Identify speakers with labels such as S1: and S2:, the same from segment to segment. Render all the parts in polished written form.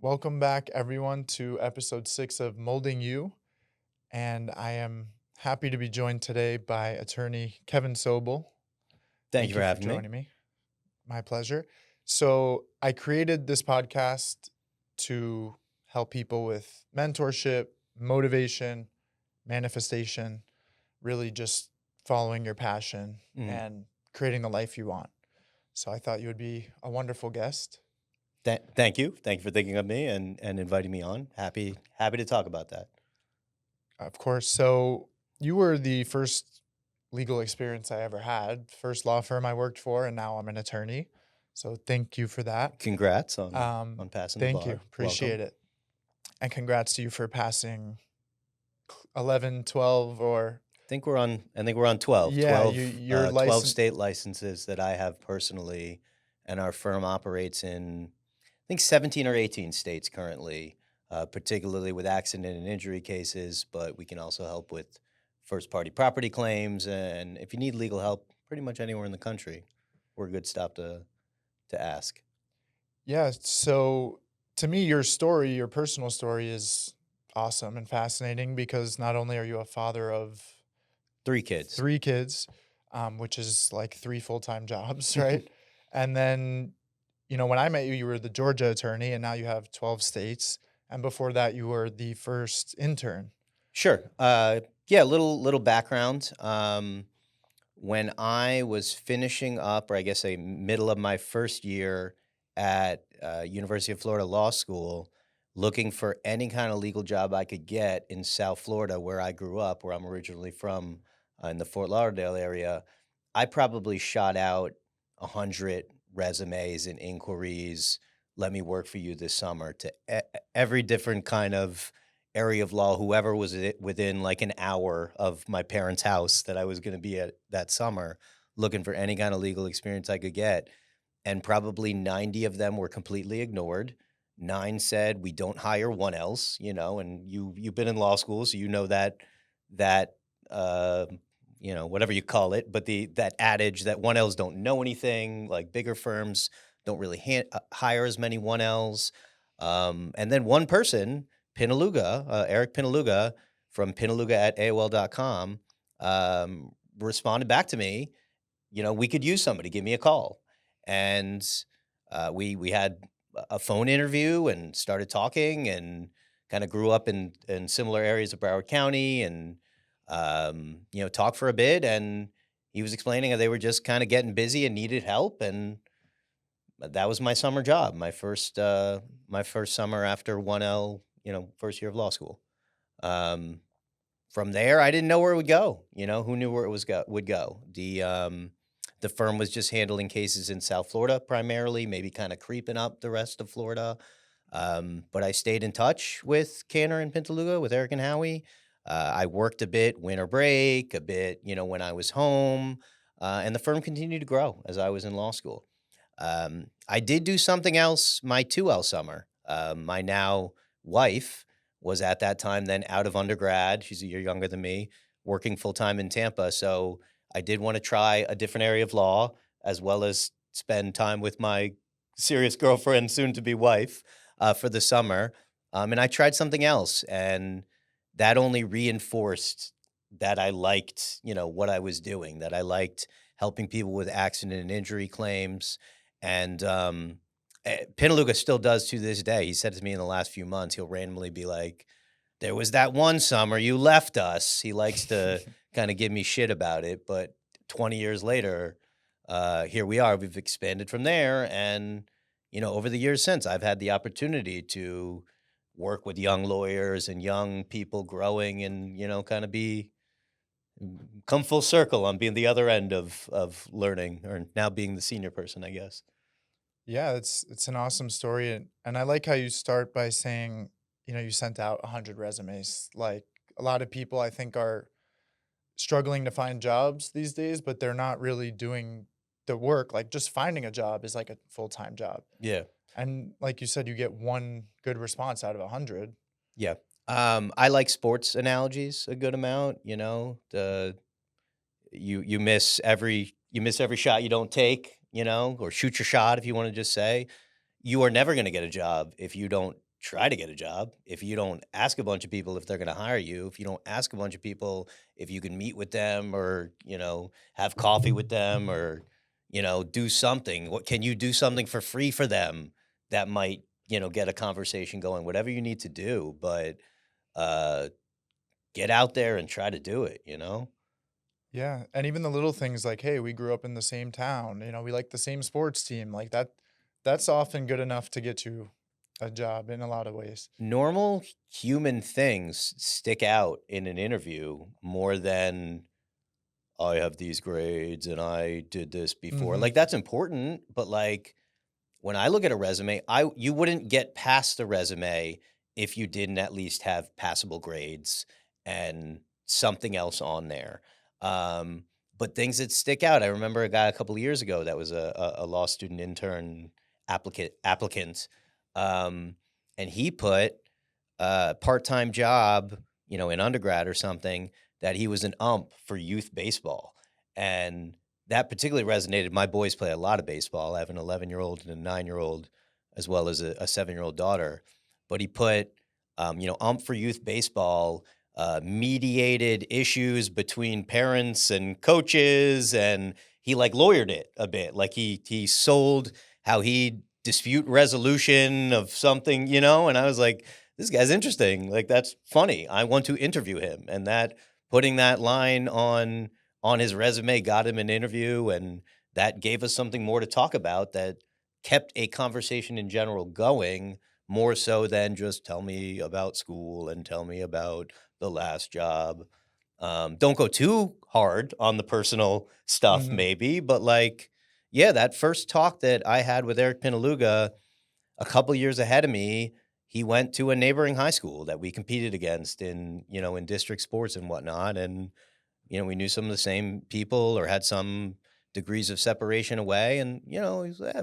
S1: Welcome back, everyone, to episode 6 of Molding You. And I am happy to be joined today by attorney Kevin Sobel.
S2: Thank you for having me.
S1: joining me. My pleasure. So, I created this podcast to help people with mentorship, motivation, manifestation, really just following your passion and creating the life you want. So, I thought you would be a wonderful guest.
S2: Thank you. Thank you for thinking of me and inviting me on. Happy to talk about that.
S1: Of course. So you were the first legal experience I ever had, first law firm I worked for, and now I'm an attorney. So thank you for that.
S2: Congrats on passing the bar.
S1: Thank you. Appreciate it. And congrats to you for passing 11, 12, or...
S2: I think we're on 12.
S1: Yeah,
S2: 12,
S1: your
S2: 12 state licenses that I have personally, and our firm operates in, I think, 17 or 18 states currently. Particularly with accident and injury cases, but we can also help with first-party property claims, and if you need legal help, pretty much anywhere in the country, we're a good stop to ask.
S1: Yeah, so to me, your personal story is awesome and fascinating because not only are you a father of
S2: 3 kids,
S1: which is like 3 full-time jobs, right? And then, when I met you, you were the Georgia attorney, and now you have 12 states. And before that, you were the first intern.
S2: Sure. Yeah, little background. When I was finishing up, or I guess a middle of my first year at University of Florida Law School, looking for any kind of legal job I could get in South Florida, where I grew up, where I'm originally from, in the Fort Lauderdale area, I probably shot out 100 resumes and inquiries. Let me work for you this summer to every different kind of area of law, whoever was within like an hour of my parents' house that I was going to be at that summer, looking for any kind of legal experience I could get. And probably 90 of them were completely ignored. 9 said, we don't hire 1Ls, and you've been in law school, so you know that whatever you call it, but that adage that 1Ls don't know anything, like bigger firms don't really hire as many 1Ls. And then one person, Eric Pinaluga from pinaluga@aol.com, responded back to me, we could use somebody, give me a call. And we had a phone interview and started talking and kind of grew up in similar areas of Broward County and, talked for a bit. And he was explaining how they were just kind of getting busy and needed help. And that was my summer job, my first summer after 1L, first year of law school. From there, I didn't know where it would go. Who knew where it would go? The firm was just handling cases in South Florida primarily, maybe kind of creeping up the rest of Florida. But I stayed in touch with Cantor and Pintaluga, with Eric and Howie. I worked a bit winter break, a bit, when I was home, and the firm continued to grow as I was in law school. I did do something else my 2L summer. My now wife was at that time then out of undergrad. She's a year younger than me, working full-time in Tampa. So I did want to try a different area of law, as well as spend time with my serious girlfriend, soon-to-be wife, for the summer. And I tried something else, and that only reinforced that I liked, what I was doing, that I liked helping people with accident and injury claims. And Pinaluga still does to this day. He said to me in the last few months, he'll randomly be like, there was that one summer you left us. He likes to kind of give me shit about it. But 20 years later, here we are. We've expanded from there. And, over the years since, I've had the opportunity to work with young lawyers and young people growing and, kind of come full circle on being the other end of learning, or now being the senior person, I guess.
S1: Yeah, it's an awesome story. And I like how you start by saying, you sent out 100 resumes. Like, a lot of people, I think, are struggling to find jobs these days, but they're not really doing the work. Like, just finding a job is like a full-time job.
S2: Yeah.
S1: And like you said, you get one good response out of 100.
S2: Yeah. I like sports analogies a good amount. You miss every shot you don't take, or shoot your shot, if you want to just say. You are never going to get a job if you don't try to get a job, if you don't ask a bunch of people if they're going to hire you, if you don't ask a bunch of people if you can meet with them or, have coffee with them or, do something, what can you do something for free for them that might, get a conversation going, whatever you need to do, but uh get out there and try to do it.
S1: Yeah, and even the little things like, hey, we grew up in the same town, we like the same sports team, like that's often good enough to get you a job in a lot of ways.
S2: Normal human things stick out in an interview more than I have these grades and I did this before.
S1: Mhm.
S2: Like that's important, but like when I look at a resume, I you wouldn't get past the resume if you didn't at least have passable grades and something else on there. Um, but things that stick out. I remember a guy a couple of years ago that was a law student intern applicant, um, and he put a part-time job, in undergrad or something, that he was an ump for youth baseball. And that particularly resonated. My boys play a lot of baseball. I have an 11-year-old and a 9-year-old, as well as a 7-year-old daughter. But he put, ump for youth baseball, mediated issues between parents and coaches, and he like lawyered it a bit. Like he sold how he dispute resolution of something, and I was like, this guy's interesting. Like that's funny. I want to interview him. And that putting that line on his resume got him an interview, and that gave us something more to talk about that kept a conversation in general going more so than just tell me about school and tell me about the last job. Don't go too hard on the personal stuff,
S1: Mhm.
S2: maybe, but like, yeah, that first talk that I had with Eric Pinaluga a couple years ahead of me, he went to a neighboring high school that we competed against in district sports and whatnot. And, we knew some of the same people or had some degrees of separation away. And, he's like,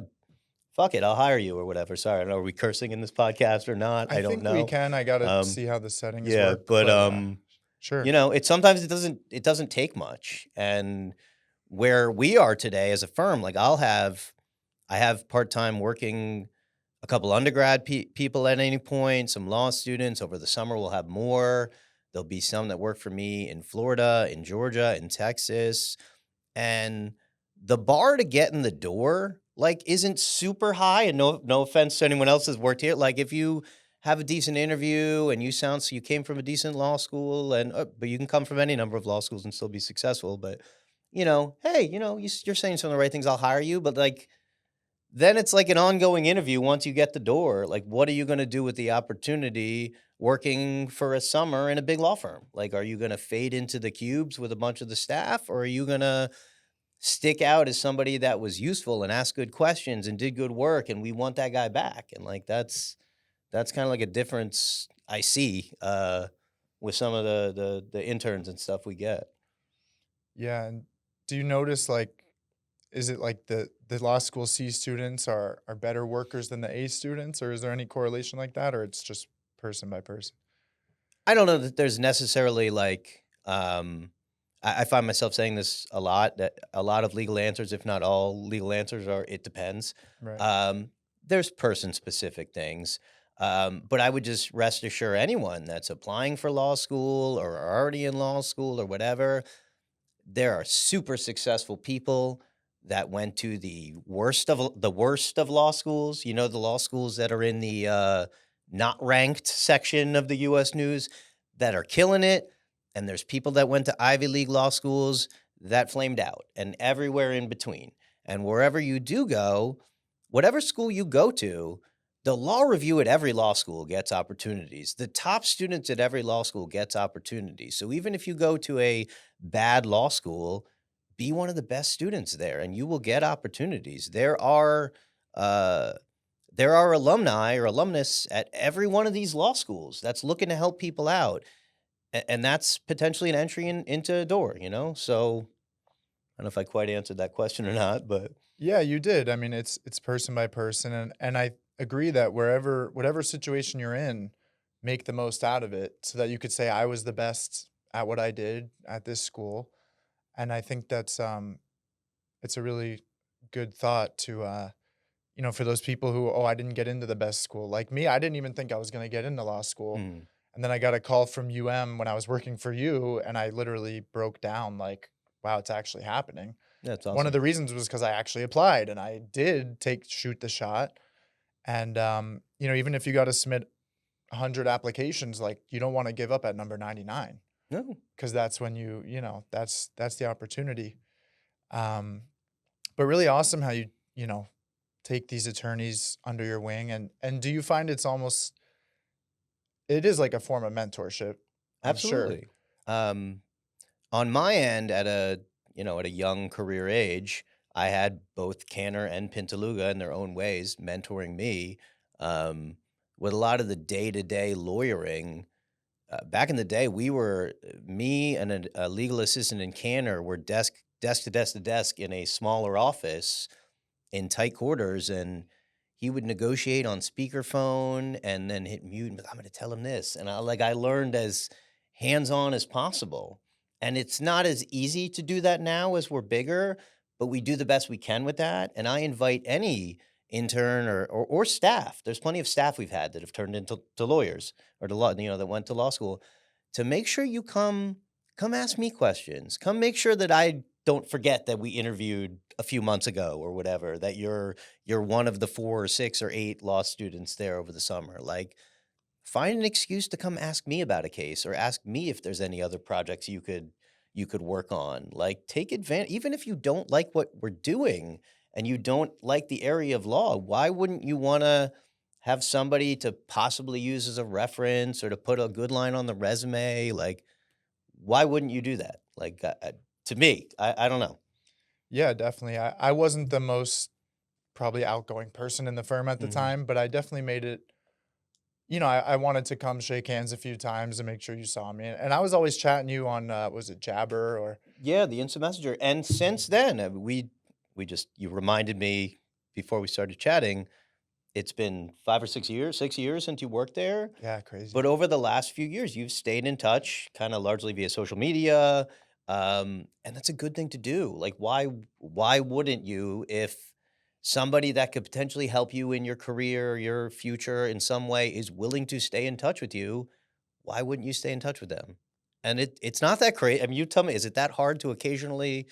S2: fuck it, I'll hire you or whatever. Sorry, I don't know, are we cursing in this podcast or not?
S1: I
S2: I don't
S1: think we
S2: know.
S1: can. I gotta
S2: Um,
S1: see how the settings
S2: yeah,
S1: work,
S2: but
S1: but, sure.
S2: it sometimes it doesn't take much. And where we are today as a firm, like I have part-time working a couple undergrad people at any point, some law students. Over the summer, we'll have more. There'll be some that work for me in Florida, in Georgia, in Texas. And the bar to get in the door, like, isn't super high. And no offense to anyone else that's worked here. Like, if you have a decent interview and you came from a decent law school, and but you can come from any number of law schools and still be successful. But hey, you're saying some of the right things. I'll hire you. But like, then it's like an ongoing interview once you get the door. Like, what are you gonna do with the opportunity working for a summer in a big law firm? Like, are you gonna fade into the cubes with a bunch of the staff, or are you gonna stick out as somebody that was useful and asked good questions and did good work, and we want that guy back? And like that's kind of like a difference I see with some of the interns and stuff we get.
S1: Yeah, and do you notice, like, is it like the law school C students are better workers than the A students, or is there any correlation like that, or it's just person by person?
S2: I don't know that there's necessarily like I find myself saying this a lot, that a lot of legal answers, if not all legal answers, are it depends.
S1: Right.
S2: Um, there's person specific things. But I would just rest assure anyone that's applying for law school or are already in law school or whatever, there are super successful people that went to the worst of law schools. The law schools that are in the not ranked section of the U.S. News that are killing it, and there's people that went to Ivy League law schools that flamed out, and everywhere in between. And wherever you do go, whatever school you go to, the law review at every law school gets opportunities. The top students at every law school gets opportunities. So even if you go to a bad law school, be one of the best students there, and you will get opportunities. Uh, there are alumni or alumnus at every one of these law schools that's looking to help people out, and that's potentially an entry into a door. So I don't know if I quite answered that question or not, but
S1: Yeah, you did. I mean, it's person by person, and I agree that whatever situation you're in, make the most out of it so that you could say I was the best at what I did at this school. And I think that's it's a really good thought to for those people who, oh, I didn't get into the best school. Like me, I didn't even think I was going to get into law school.
S2: Mm,
S1: And then I got a call from UM when I was working for you, and I literally broke down like, wow, it's actually happening.
S2: that's
S1: One of
S2: awesome.
S1: the reasons was because I actually applied and I did shoot the shot. And, even if you got to submit 100 applications, like you don't want to give up at number 99
S2: No.
S1: because that's when that's the opportunity. But really awesome how you take these attorneys under your wing. And do you find it is like a form of mentorship, I'm sure.
S2: Absolutely. Um, on my end, at a young career age, I had both Canner and Pintaluga in their own ways mentoring me. With a lot of the day-to-day lawyering, back in the day, me and a legal assistant in Canner were desk to desk to desk in a smaller office in tight quarters, and he would negotiate on speakerphone and then hit mute and be, I'm going to tell him this. And I learned as hands-on as possible. And it's not as easy to do that now as we're bigger, but we do the best we can with that. And I invite any intern or staff. There's plenty of staff we've had that have turned into lawyers or to law, that went to law school, to make sure you come ask me questions. Come make sure that I don't forget that we interviewed a few months ago or whatever, that you're one of the 4 or 6 or 8 law students there over the summer. Like, find an excuse to come ask me about a case or ask me if there's any other projects you could work on. Like, take advantage, even if you don't like what we're doing and you don't like the area of law, why wouldn't you want to have somebody to possibly use as a reference or to put a good line on the resume? Like, why wouldn't you do that? Like, to me, I don't know.
S1: Yeah, definitely. I wasn't the most probably outgoing person in the firm at the
S2: Mhm.
S1: time, but I definitely made it. I wanted to come shake hands a few times and make sure you saw me. And I was always chatting you on, was it Jabber or?
S2: Yeah, the instant messenger. And since then, you reminded me before we started chatting. It's been 5 or 6 years, 6 years since you worked there.
S1: Yeah, crazy.
S2: But over the last few years, you've stayed in touch, kind of largely via social media, and that's a good thing to do. Like, why wouldn't you, if somebody that could potentially help you in your career, your future in some way is willing to stay in touch with you? Why wouldn't you stay in touch with them? And it's not that crazy. I mean, you tell me, is it that hard to occasionally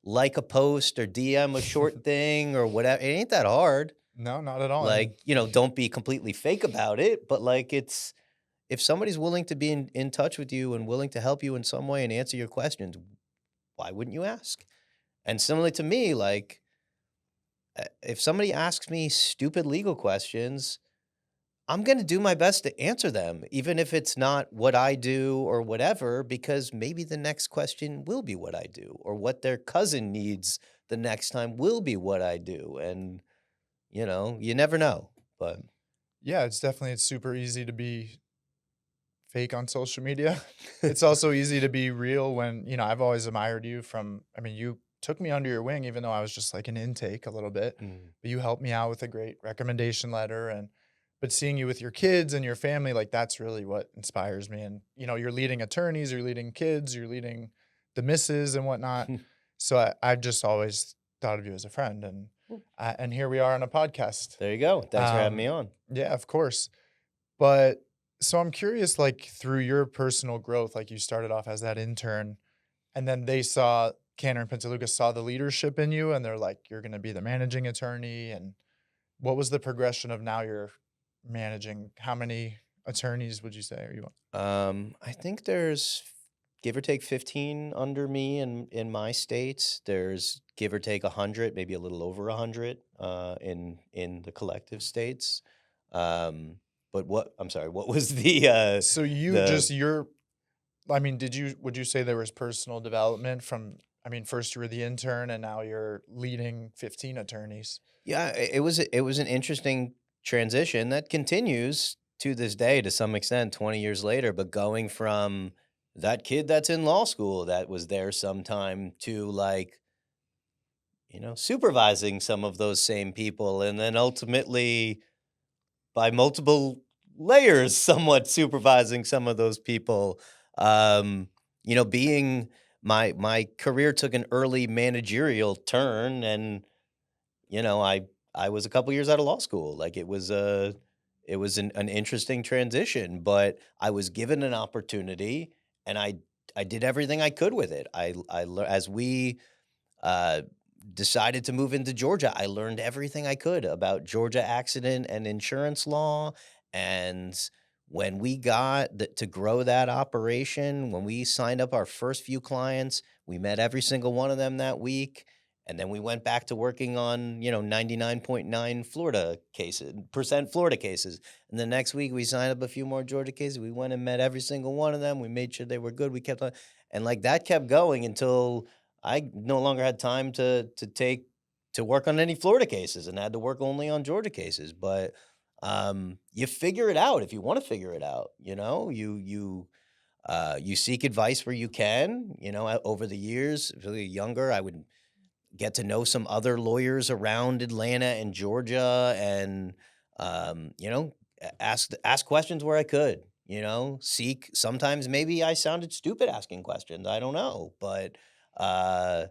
S2: like a post or DM a short thing or whatever? It ain't that hard.
S1: No, not at all. And
S2: Like, don't be completely fake about it, but like, it's if somebody's willing to be in touch with you and willing to help you in some way and answer your questions, why wouldn't you ask? And similarly to me, like, if somebody asks me stupid legal questions, I'm going to do my best to answer them, even if it's not what I do or whatever, because maybe the next question will be what I do, or what their cousin needs the next time will be what I do. And, you never know. But
S1: yeah, it's super easy to be fake on social media. It's also easy to be real when, I've always admired you you took me under your wing, even though I was just like an intake a little bit,
S2: Mm.
S1: but you helped me out with a great recommendation letter. But seeing you with your kids and your family, like that's really what inspires me. And, you're leading attorneys, you're leading kids, you're leading the misses and whatnot. So I've just always thought of you as a friend. And here we are on a podcast.
S2: There you go. Thanks for having me on.
S1: Yeah, of course. But so I'm curious, like through your personal growth, like you started off as that intern, and then Canner and Pintaluga saw the leadership in you, and they're like, you're going to be the managing attorney. And what was the progression of now you're managing? How many attorneys would you say are you on?
S2: I think there's give or take 15 under me in my states. There's give or take 100, maybe a little over 100 in the collective states. But I'm sorry, what was
S1: So
S2: the
S1: would you say there was personal development first you were the intern and now you're leading 15 attorneys?
S2: yeah, it was an interesting transition that continues to this day to some extent 20 years later, but going from that kid that's in law school that was there sometime to like, supervising some of those same people, and then ultimately by multiple layers somewhat supervising some of those people. Being my career took an early managerial turn, and I I was a couple years out of law school. Like it was an interesting transition, but I was given an opportunity, and I did everything I could with it. As we uh, decided to move into Georgia, I learned everything I could about Georgia accident and insurance law. And when we got to grow that operation, when we signed up our first few clients, we met every single one of them that week. And then we went back to working on, 99.9 Florida cases, percent Florida cases. And the next week we signed up a few more Georgia cases. We went and met every single one of them. We made sure they were good. We kept on, and like that kept going until I no longer had time to work on any Florida cases and had to work only on Georgia cases. But you figure it out if you want to figure it out. You seek advice where you can. Over the years, really younger, I would get to know some other lawyers around Atlanta and Georgia, and ask questions where I could. Seek. Sometimes maybe I sounded stupid asking questions. I don't know, but uh,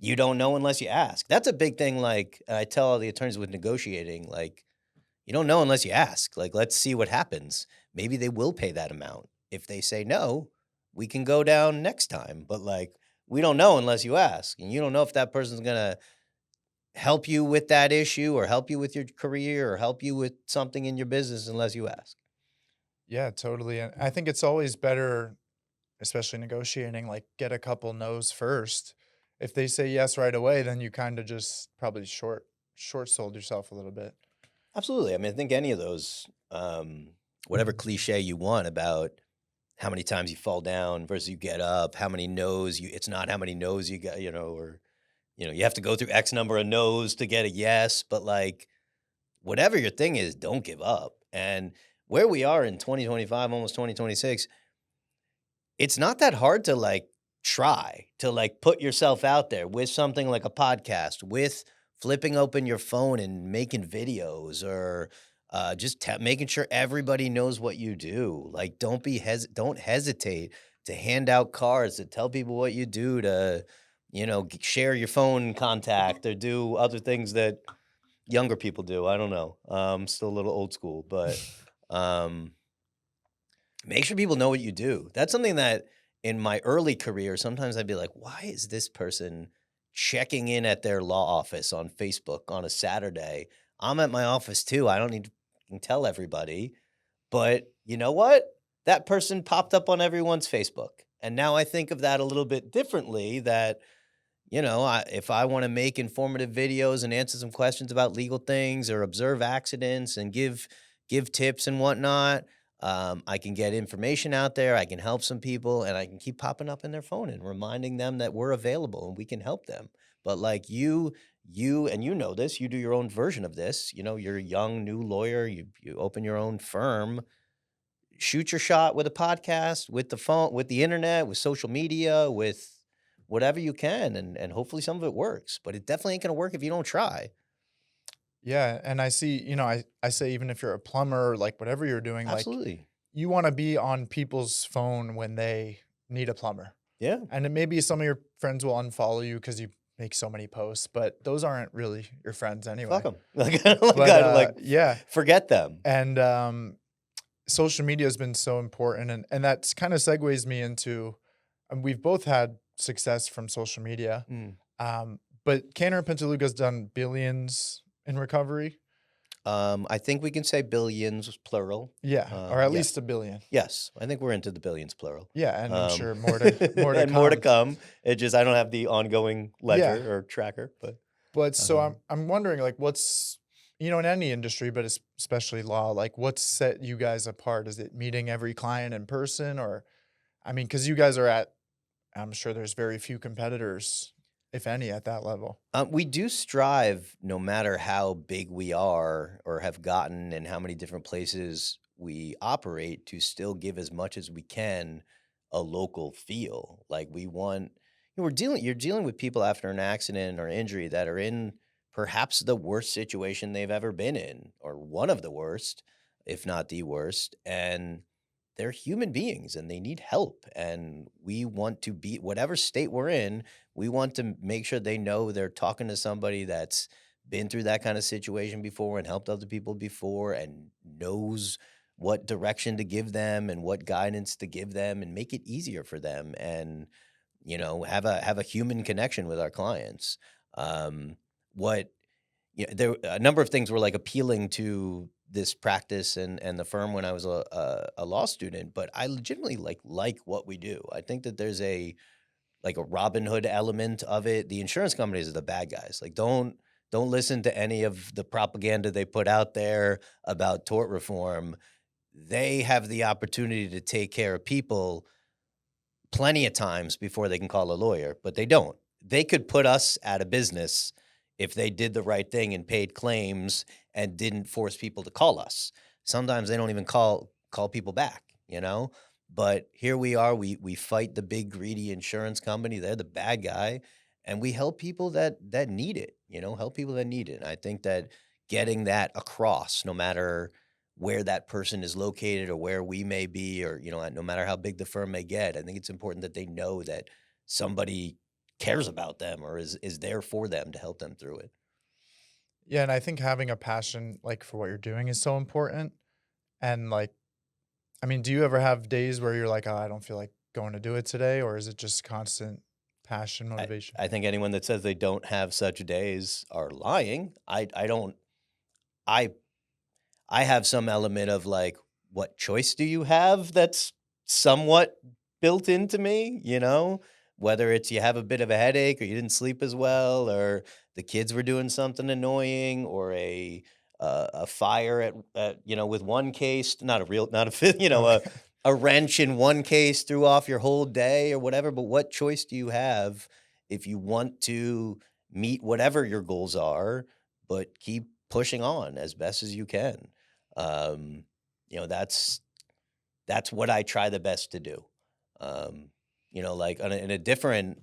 S2: you don't know unless you ask. That's a big thing. Like I tell all the attorneys with negotiating, like you don't know unless you ask. Like let's see what happens. Maybe they will pay that amount. If they say no, we can go down next time. But like we don't know unless you ask, and you don't know if that person's gonna help you with that issue or help you with your career or help you with something in your business unless you ask.
S1: Yeah, totally. And I think it's always better, especially negotiating, like get a couple no's first. If they say yes right away, then you kind of just probably short sold yourself a little bit.
S2: Absolutely. I mean, I think any of those, whatever cliche you want about how many times you fall down versus you get up, how many no's it's not how many no's you got, or, you have to go through X number of no's to get a yes, but like whatever your thing is, don't give up. And where we are in 2025, almost 2026, it's not that hard to like try to like put yourself out there with something like a podcast, with flipping open your phone and making videos, or just making sure everybody knows what you do. Like don't hesitate to hand out cards, to tell people what you do, to share your phone contact or do other things that younger people do. I don't know. Still a little old school, but um make sure people know what you do. That's something that in my early career, sometimes I'd be like, why is this person checking in at their law office on Facebook on a Saturday? I'm at my office too. I don't need to tell everybody. But you know what? That person popped up on everyone's Facebook. And now I think of that a little bit differently, that if I want to make informative videos and answer some questions about legal things or observe accidents and give tips and whatnot, I can get information out there. I can help some people, and I can keep popping up in their phone and reminding them that we're available and we can help them. But like and this, you do your own version of this. You're a young new lawyer. You open your own firm. Shoot your shot with a podcast, with the phone, with the internet, with social media, with whatever you can, and hopefully some of it works, but it definitely ain't gonna work if you don't try.
S1: Yeah, and I see, I say even if you're a plumber, like whatever you're doing, like
S2: Absolutely.
S1: you want to be on people's phone when they need a plumber.
S2: Yeah.
S1: And then maybe some of your friends will unfollow you because you make so many posts, but those aren't really your friends
S2: Fuck
S1: anyway.
S2: them. Like,
S1: But yeah,
S2: forget them.
S1: and social media has been so important, and that kind of segues me into, we've both had success from social media.
S2: Mm.
S1: But Cantor and Pintaluga's done billions in recovery.
S2: I think we can say billions plural.
S1: Yeah, or at
S2: Yeah.
S1: least a billion.
S2: Yes, I think we're into the billions plural.
S1: Yeah, and I'm
S2: Um,
S1: sure more to
S2: and
S1: come.
S2: more to come. It just I don't have the ongoing ledger
S1: Yeah.
S2: or tracker, but
S1: But so
S2: Um,
S1: I'm wondering, like, what's, in any industry, but especially law, like what's set you guys apart? Is it meeting every client in person, or I mean, because you guys are I'm sure there's very few competitors, if any, at that level.
S2: we do strive, no matter how big we are or have gotten and how many different places we operate, to still give as much as we can a local feel. Like we want, you're dealing with people after an accident or injury that are in perhaps the worst situation they've ever been in, or one of the worst, if not the worst. And they're human beings and they need help. And we want to be, whatever state we're in, we want to make sure they know they're talking to somebody that's been through that kind of situation before and helped other people before and knows what direction to give them and what guidance to give them and make it easier for them and have a human connection with our clients. What there a number of things were like appealing to this practice and the firm when I was a law student, but I legitimately like what we do. I think that there's a Robin Hood element of it. The insurance companies are the bad guys. Like don't listen to any of the propaganda they put out there about tort reform. They have the opportunity to take care of people plenty of times before they can call a lawyer, but they don't. They could put us out of business if they did the right thing and paid claims and didn't force people to call us. Sometimes they don't even call people back, you know? But here we are, we fight the big greedy insurance company. They're the bad guy, and we help people that need it, help people that need it. And I think that getting that across, no matter where that person is located or where we may be, or no matter how big the firm may get, I think it's important that they know that somebody cares about them or is there for them to help them through it.
S1: Yeah, and I think having a passion like for what you're doing is so important. And like, I mean, do you ever have days where you're like, oh, I don't feel like going to do it today, or is it just constant passion, motivation?
S2: I think anyone that says they don't have such days are lying. I don't. I have some element of like, what choice do you have that's somewhat built into me, whether it's you have a bit of a headache or you didn't sleep as well or the kids were doing something annoying or a fire at with one case, not a real, not a
S1: Okay.
S2: a wrench in one case threw off your whole day or whatever. But what choice do you have if you want to meet whatever your goals are, but keep pushing on as best as you can? Um, that's what I try the best to do. Like in a different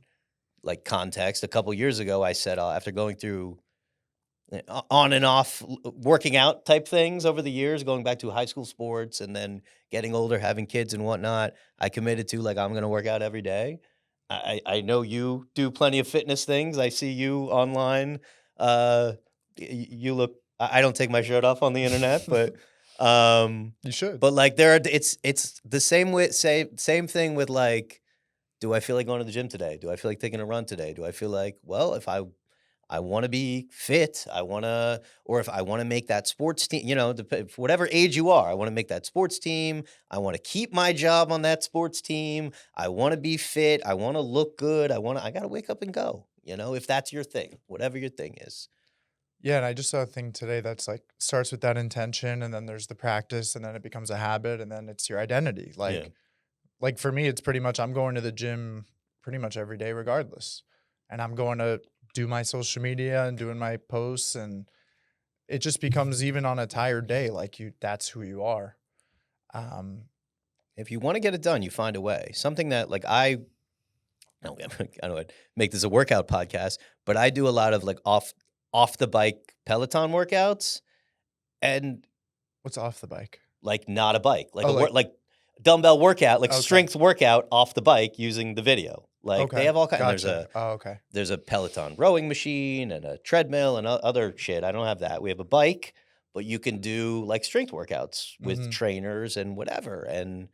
S2: like context, a couple years ago, I said after going through on and off working out type things over the years, going back to high school sports and then getting older, having kids and whatnot, I committed to like I'm going to work out every day. I know you do plenty of fitness things. I see you online. You look. I don't take my shirt off on the internet, but
S1: You should.
S2: but like there are. It's the same with same thing with like. Do I feel like going to the gym today? Do I feel like taking a run today? Do I feel like, well, if I want to be fit, or if I want to make that sports team, whatever age you are, I want to make that sports team. I want to keep my job on that sports team. I want to be fit. I want to look good. I got to wake up and go, if that's your thing, whatever your thing is.
S1: Yeah, and I just saw a thing today that's like starts with that intention, and then there's the practice, and then it becomes a habit, and then it's your identity.
S2: Yeah.
S1: Like for me, it's pretty much I'm going to the gym pretty much every day regardless. And I'm going to do my social media and doing my posts, and it just becomes even on a tired day, like that's who you are. Um,
S2: If you want to get it done, you find a way. Something that like I don't want to make this a workout podcast, but I do a lot of like off the bike Peloton workouts and
S1: what's off the bike?
S2: like not a bike, like
S1: Oh,
S2: like dumbbell workout, like
S1: okay.
S2: strength workout off the bike using the video. Like they have all kinds.
S1: Gotcha. Okay.
S2: There's a Peloton rowing machine and a treadmill and other shit. I don't have that. We have a bike, but you can do like strength workouts with trainers and whatever. And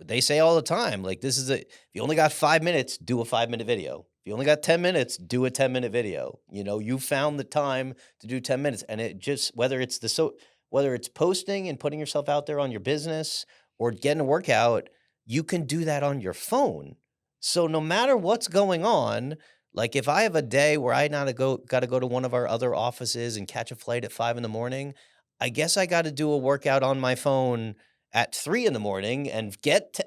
S2: they say all the time, like if you only got 5 minutes, do a 5-minute video. If you only got 10 minutes, do a 10-minute video. You found the time to do 10 minutes. And it just, whether it's posting and putting yourself out there on your business or getting a workout, you can do that on your phone. So no matter what's going on, like if I have a day where I got to go to one of our other offices and catch a flight at 5 a.m, I guess I got to do a workout on my phone at 3 a.m. and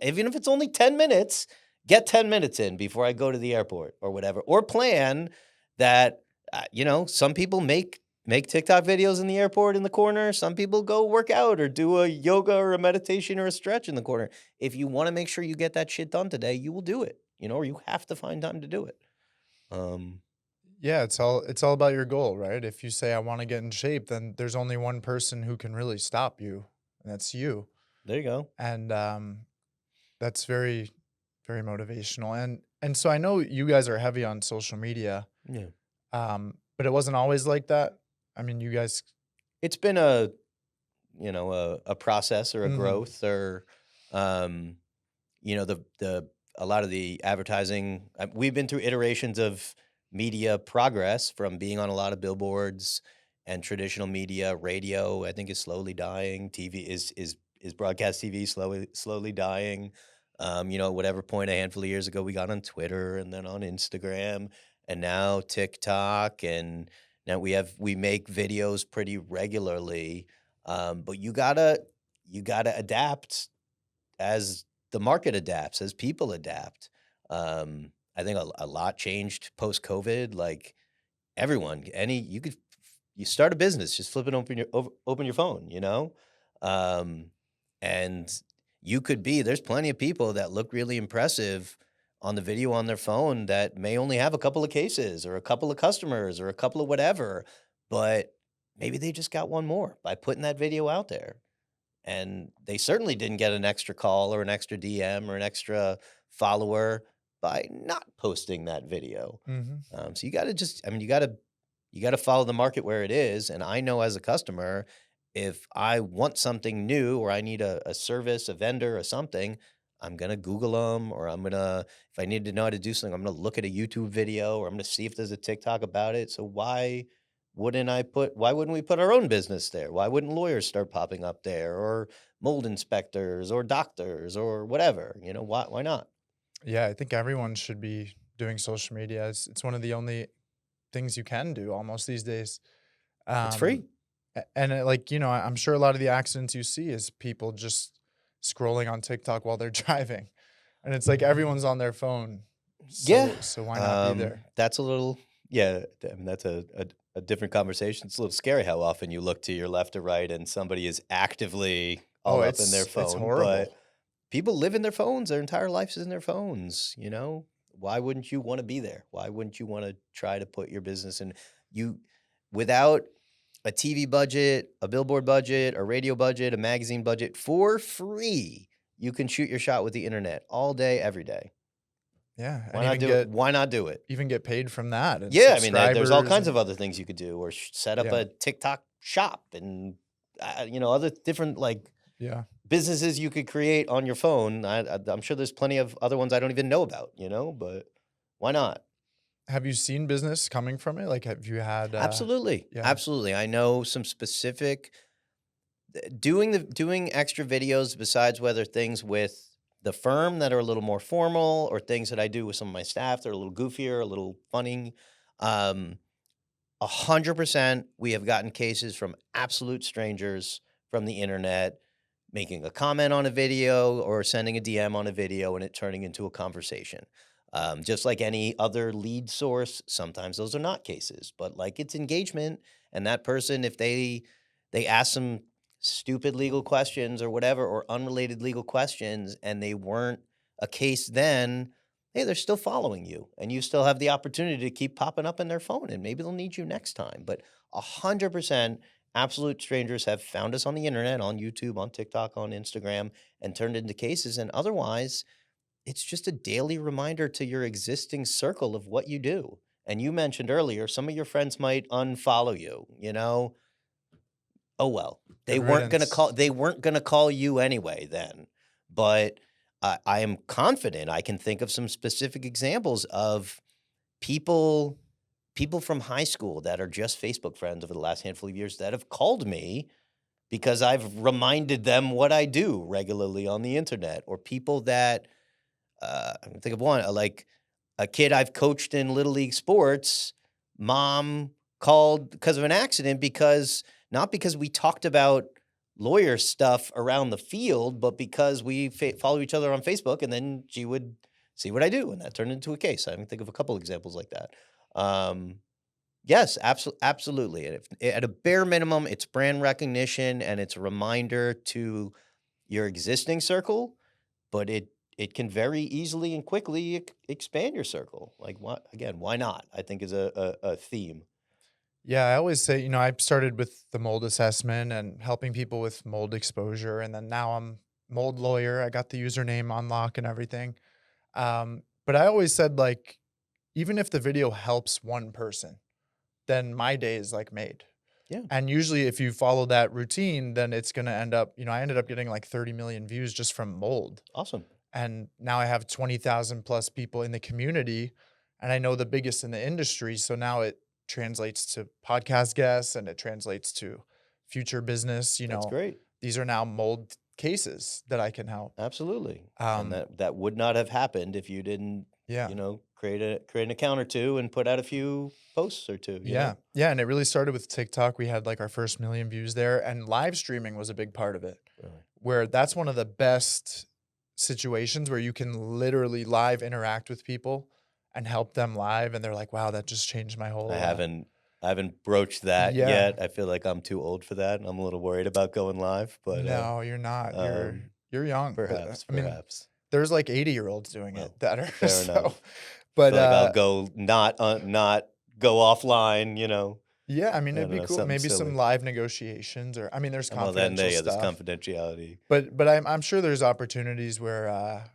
S2: even if it's only 10 minutes, get 10 minutes in before I go to the airport or whatever, or plan that, some people make TikTok videos in the airport in the corner. Some people go work out or do a yoga or a meditation or a stretch in the corner. If you want to make sure you get that shit done today, you will do it, or you have to find time to do it.
S1: Yeah, it's all about your goal, right? If you say I want to get in shape, then there's only one person who can really stop you, and that's you.
S2: There you go.
S1: And that's very, very motivational. And so I know you guys are heavy on social media.
S2: Yeah.
S1: But But it wasn't always like that? I mean, you guys.
S2: It's been a process or a
S1: Mhm.
S2: growth or, um, the a lot of the advertising. We've been through iterations of media progress from being on a lot of billboards and traditional media. Radio, I think, is slowly dying. TV is broadcast TV slowly dying. Whatever point a handful of years ago we got on Twitter and then on Instagram and now TikTok and now we make videos pretty regularly. But you gotta adapt as the market adapts, as people adapt. I think a lot changed post COVID. Like everyone, you start a business, just flip it open your phone, um, and there's plenty of people that look really impressive on the video on their phone that may only have a couple of cases or a couple of customers or a couple of whatever, but maybe they just got one more by putting that video out there. And they certainly didn't get an extra call or an extra DM or an extra follower by not posting that video.
S1: Mhm.
S2: So you got to just, I mean, you got to follow the market where it is. And I know as a customer, if I want something new or I need a service, a vendor, or something, I'm gonna Google them, or if I need to know how to do something, I'm gonna look at a YouTube video, or I'm gonna see if there's a TikTok about it. So why wouldn't we put our own business there? Why wouldn't lawyers start popping up there, or mold inspectors, or doctors, or whatever? Why not?
S1: Yeah, I think everyone should be doing social media. It's one of the only things you can do almost these days.
S2: It's free.
S1: And I'm sure a lot of the accidents you see is people just scrolling on TikTok while they're driving, and it's like everyone's on their phone.
S2: Yeah.
S1: So why not be there?
S2: That's a little, yeah, I mean, that's a different conversation. It's a little scary how often you look to your left or right and somebody is actively
S1: Oh,
S2: all up in their
S1: it's
S2: phone. But
S1: horrible.
S2: people live in their phones. Their entire life is in their phones. Why wouldn't you want to be there? Why wouldn't you want to try to put your business in you without a TV budget, a billboard budget, a radio budget, a magazine budget for free? You can shoot your shot with the internet all day, every day.
S1: Yeah,
S2: Why
S1: and
S2: not do it? Why not do it?
S1: even get paid from that and
S2: Yeah, I mean, there's all
S1: subscribers
S2: kinds of
S1: and
S2: other things you could do, or set up
S1: yeah,
S2: a TikTok shop and other different like
S1: yeah.
S2: businesses you could create on your phone. I'm sure there's plenty of other ones I don't even know about, but why not?
S1: Have you seen business coming from it? Like, have you had,
S2: Absolutely,
S1: yeah.
S2: absolutely. I know some specific doing extra videos besides whether things with the firm that are a little more formal or things that I do with some of my staff that are a little goofier, a little funny. Um, 100%, we have gotten cases from absolute strangers from the internet making a comment on a video or sending a DM on a video and it turning into a conversation. Just like any other lead source, sometimes those are not cases, but like it's engagement. And that person, if they ask some stupid legal questions or whatever, or unrelated legal questions, and they weren't a case then, hey, they're still following you and you still have the opportunity to keep popping up in their phone and maybe they'll need you next time. But 100% absolute strangers have found us on the internet, on YouTube, on TikTok, on Instagram, and turned into cases. And otherwise, it's just a daily reminder to your existing circle of what you do. And you mentioned earlier, some of your friends might unfollow you. Oh well, they
S1: Good
S2: weren't gonna
S1: riddance.
S2: call you anyway then. But I am confident I can think of some specific examples of people from high school that are just Facebook friends over the last handful of years that have called me because I've reminded them what I do regularly on the internet, or people that I can think of one, like a kid I've coached in little league sports. Mom called because of an accident, because not because we talked about lawyer stuff around the field, but because we follow each other on Facebook, and then she would see what I do, and that turned into a case. I can think of a couple examples like that. Um, yes, absolutely. And at a bare minimum, it's brand recognition and it's a reminder to your existing circle, but it can very easily and quickly expand your circle. Like, what again? Why not? I think is a theme.
S1: Yeah, I always say, I started with the mold assessment and helping people with mold exposure, and then now I'm mold lawyer. I got the username on lock and everything. But I always said, like, even if the video helps one person, then my day is like made.
S2: Yeah.
S1: And usually if you follow that routine, then it's going to end up, I ended up getting like 30 million views just from mold.
S2: Awesome.
S1: And now I have 20,000 plus people in the community, and I know the biggest in the industry. So now it translates to podcast guests and it translates to future business.
S2: That's great.
S1: These are now mold cases that I can help.
S2: Absolutely. And
S1: Um,
S2: that would not have happened if you didn't,
S1: yeah.
S2: create an account or two and put out a few posts or two.
S1: Yeah. Yeah. And it really started with TikTok. We had like our first million views there, and live streaming was a big part of it,
S2: Really.
S1: where that's one of the best situations where you can literally live interact with people and help them live. And they're like, wow, that just changed my whole
S2: I haven't broached that
S1: Yeah.
S2: yet. I feel like I'm too old for that, and I'm a little worried about going live. But
S1: No, you're not. You're young. But,
S2: perhaps,
S1: I mean,
S2: perhaps.
S1: there's like 80-year-olds doing
S2: Well,
S1: it that are
S2: fair
S1: so.
S2: enough.
S1: But
S2: I feel like I'll go not go offline.
S1: yeah, I mean,
S2: I
S1: it'd
S2: don't
S1: be
S2: know,
S1: cool.
S2: something
S1: Maybe
S2: silly.
S1: some live negotiations, or I mean, there's
S2: Well, then
S1: confidential
S2: there's
S1: stuff.
S2: confidentiality.
S1: But I'm sure there's opportunities where I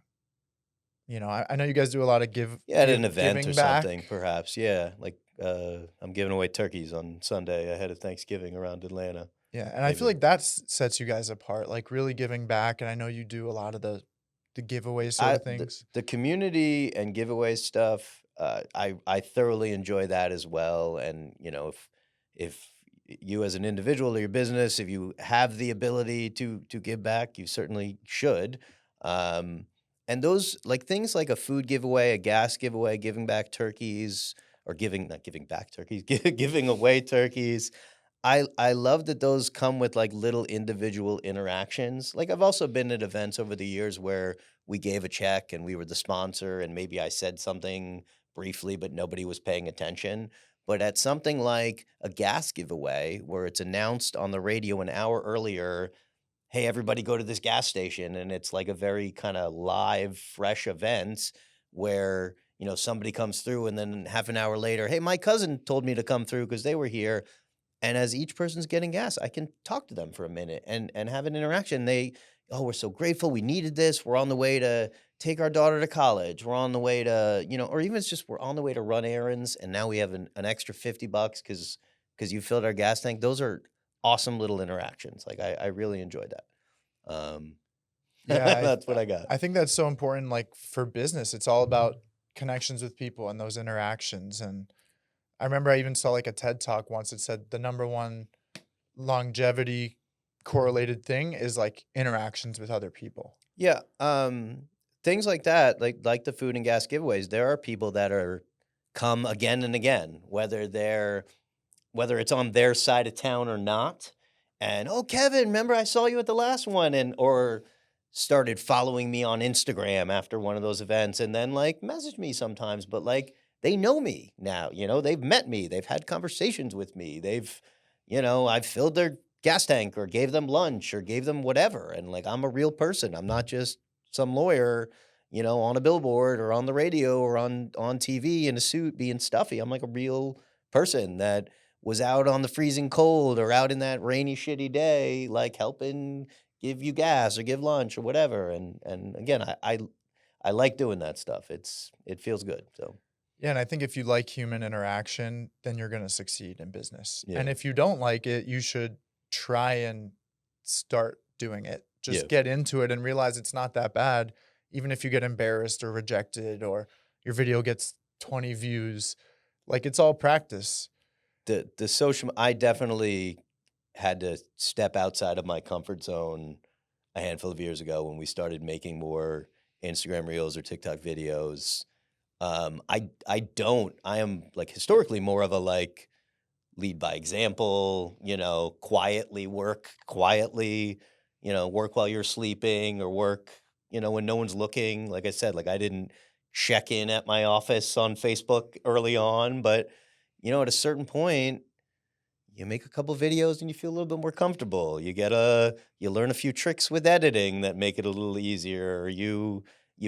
S1: know you guys do a lot of
S2: At an event
S1: giving
S2: or
S1: back.
S2: something, perhaps. Yeah, like I'm giving away turkeys on Sunday ahead of Thanksgiving around Atlanta.
S1: Yeah, and I feel
S2: Maybe.
S1: like that sets you guys apart, like really giving back. And I know you do a lot of the giveaway sort of things.
S2: The community and giveaway stuff, I thoroughly enjoy that as well. And if you as an individual or your business, if you have the ability to give back, you certainly should. And those like things like a food giveaway, a gas giveaway, giving back turkeys, or not giving back turkeys, giving away turkeys. I love that those come with like little individual interactions. Like I've also been at events over the years where we gave a check and we were the sponsor, and maybe I said something briefly, but nobody was paying attention. But at something like a gas giveaway where it's announced on the radio an hour earlier, hey, everybody go to this gas station. And it's like a very kind of live, fresh event where, somebody comes through, and then half an hour later, hey, my cousin told me to come through because they were here. And as each person's getting gas, I can talk to them for a minute and have an interaction. Oh, we're so grateful. We needed this. We're on the way to take our daughter to college. We're on the way to, or even it's just we're on the way to run errands, and now we have an extra $50 because you filled our gas tank. Those are awesome little interactions. Like I really enjoyed that.
S1: Yeah,
S2: That's what I got.
S1: I think that's so important. Like for business, it's all about connections with people and those interactions. And I remember I even saw like a TED Talk once. It said the number one longevity correlated thing is like interactions with other people.
S2: Yeah. Things like that, like the food and gas giveaways, there are people that are come again and again, whether it's on their side of town or not. And oh, Kevin, remember I saw you at the last one, or started following me on Instagram after one of those events, and then like message me sometimes, but like they know me now, they've met me, they've had conversations with me, I've filled their gas tank or gave them lunch or gave them whatever. And like, I'm a real person. I'm not just some lawyer, on a billboard or on the radio or on TV in a suit being stuffy. I'm like a real person that was out on the freezing cold or out in that rainy, shitty day, like helping give you gas or give lunch or whatever. And again, I like doing that stuff. It feels good. So.
S1: Yeah, and I think if you like human interaction, then you're going to succeed in business.
S2: Yeah.
S1: And if you don't like it, you should try and start doing it. Just
S2: Yeah.
S1: get into it and realize it's not that bad. Even if you get embarrassed or rejected or your video gets 20 views, like it's all practice.
S2: The social, I definitely had to step outside of my comfort zone a handful of years ago when we started making more Instagram reels or TikTok videos. I am like historically more of a like lead by example, quietly work quietly, work while you're sleeping or work, when no one's looking. Like I said, like I didn't check in at my office on Facebook early on, but at a certain point, you make a couple videos and you feel a little bit more comfortable. You learn a few tricks with editing that make it a little easier. Or you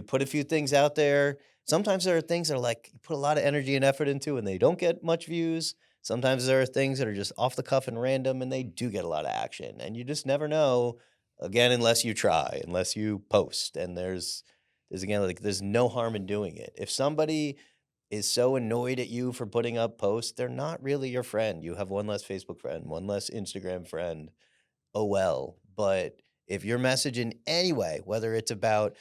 S2: put a few things out there. Sometimes there are things that are like you put a lot of energy and effort into and they don't get much views. Sometimes there are things that are just off the cuff and random and they do get a lot of action. And you just never know, again, unless you try, unless you post. And there's again, like there's no harm in doing it. If somebody is so annoyed at you for putting up posts, they're not really your friend. You have one less Facebook friend, one less Instagram friend. Oh well. But if your message in any way, whether it's about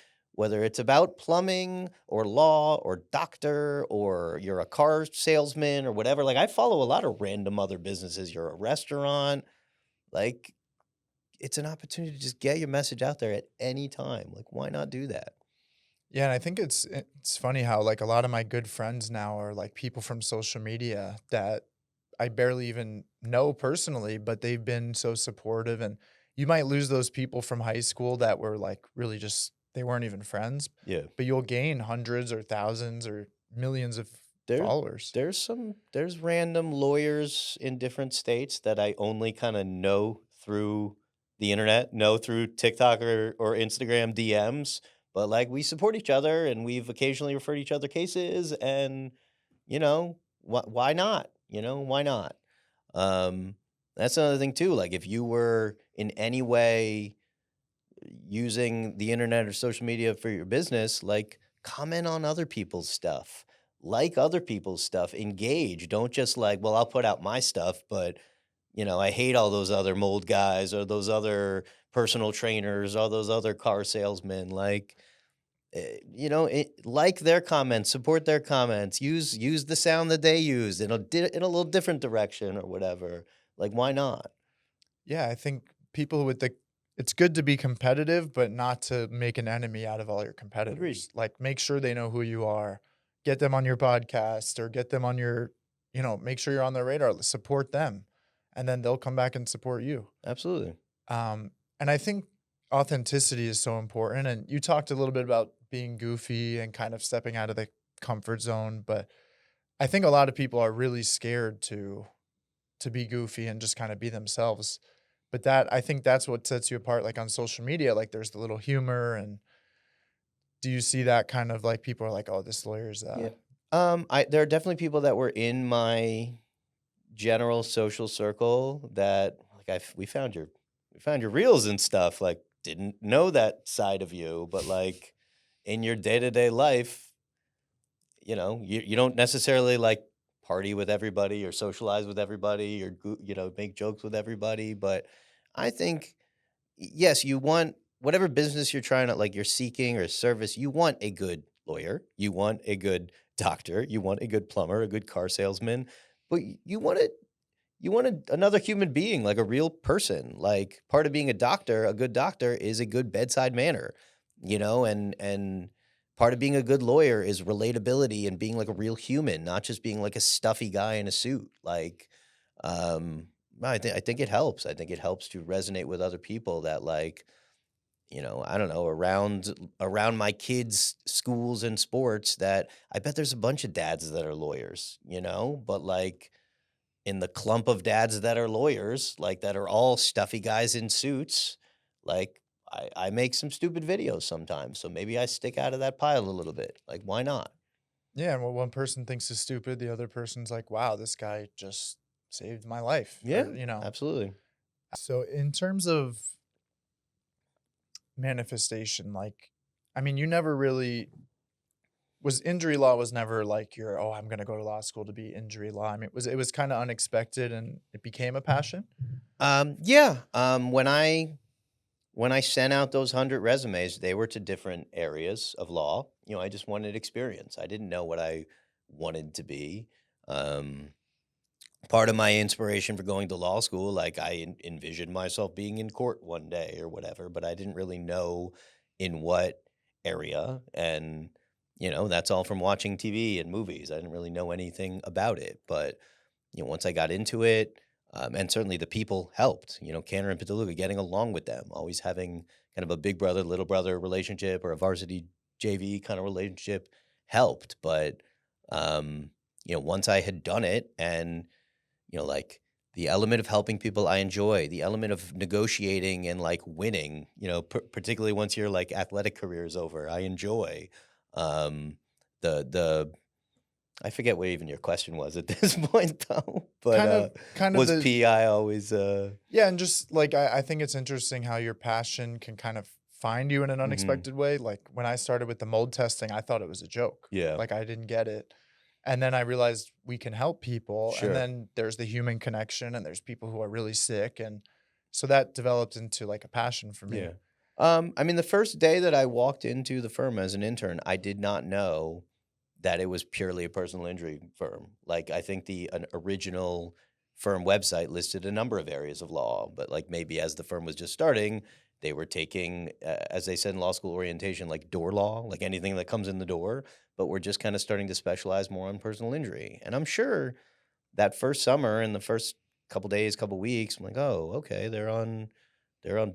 S2: plumbing or law or doctor or you're a car salesman or whatever, like I follow a lot of random other businesses. You're a restaurant, like it's an opportunity to just get your message out there at any time. Like why not do that?
S1: Yeah, and I think it's funny how like a lot of my good friends now are like people from social media that I barely even know personally, but they've been so supportive. And you might lose those people from high school that were like really just they weren't even friends,
S2: Yeah.
S1: but you'll gain hundreds or thousands or millions of
S2: There
S1: followers.
S2: there's random lawyers in different states that I only kind of know through the internet, know through TikTok or Instagram DMs, but like we support each other and we've occasionally referred each other cases and why not? Why not? Um that's another thing too. Like if you were in any way using the internet or social media for your business, like comment on other people's stuff, like other people's stuff, engage. Don't just like, well, I'll put out my stuff, but I hate all those other mold guys or those other personal trainers or those other car salesmen. Like, like their comments, support their comments, use the sound that they use in a little different direction or whatever. Like, why not?
S1: Yeah, I think people with the it's good to be competitive, but not to make an enemy out of all your
S2: Agreed.
S1: competitors. Like make sure they know who you are. Get them on your podcast or get them on your, make sure you're on their radar, support them. And then they'll come back and support you.
S2: Absolutely.
S1: And I think authenticity is so important. And you talked a little bit about being goofy and kind of stepping out of the comfort zone, but I think a lot of people are really scared to be goofy and just kind of be themselves. But that I think that's what sets you apart, like on social media, like there's the little humor. And do you see that kind of like people are like, oh, this lawyer's
S2: Yeah. There are definitely people that were in my general social circle that like we found your reels and stuff. Like didn't know that side of you, but like in your day to day life, you don't necessarily like party with everybody or socialize with everybody or make jokes with everybody. But I think yes, you want whatever business you're trying to like you're seeking or service, you want a good lawyer, you want a good doctor, you want a good plumber, a good car salesman, but another human being, like a real person. Like part of being a good doctor is a good bedside manner, and part of being a good lawyer is relatability and being like a real human, not just being like a stuffy guy in a suit. Like, I think it helps. I think it helps to resonate with other people that like, I don't know, around my kids' schools and sports that I bet there's a bunch of dads that are lawyers, but like in the clump of dads that are lawyers, like that are all stuffy guys in suits, like I make some stupid videos sometimes. So maybe I stick out of that pile a little bit. Like, why not?
S1: yeah. And what one person thinks is stupid, the other person's like, wow, this guy just saved my life.
S2: Yeah,
S1: Or.
S2: absolutely.
S1: So in terms of manifestation, like, I mean, you never really was injury law was never like your, oh, I'm gonna go to law school to be injury law. I mean, it was kind of unexpected and it became a passion.
S2: Yeah. When I sent out those 100 resumes, they were to different areas of law. I just wanted experience. I didn't know what I wanted to be. Um, Part of my inspiration for going to law school, like envisioned myself being in court one day or whatever, but I didn't really know in what area. And, that's all from watching TV and movies. I didn't really know anything about it. But, once I got into it, and certainly the people helped, Cantor and Pataluga, getting along with them, always having kind of a big brother, little brother relationship or a varsity JV kind of relationship helped. But, once I had done it and, like the element of helping people I enjoy, the element of negotiating and like winning, particularly once your like athletic career is over, I enjoy. Um, the I forget what even your question was at this point though, but
S1: Kind of
S2: was
S1: the
S2: PI always
S1: Yeah, and just like I think it's interesting how your passion can kind of find you in an
S2: mhm,
S1: unexpected way. Like when I started with the mold testing, I thought it was a joke.
S2: yeah.
S1: Like I didn't get it. And then I realized we can help people. And
S2: Sure.
S1: then there's the human connection, and there's people who are really sick. And so that developed into like a passion for me.
S2: Yeah. I mean, the first day that I walked into the firm as an intern, I did not know that it was purely a personal injury firm. Like, I think the an original firm website listed a number of areas of law, but like maybe as the firm was just starting, they were taking, as they said in law school orientation, like door law, like anything that comes in the door. But we're just kind of starting to specialize more on personal injury. And I'm sure that first summer and the first couple days, couple weeks, I'm like, oh, okay, they're on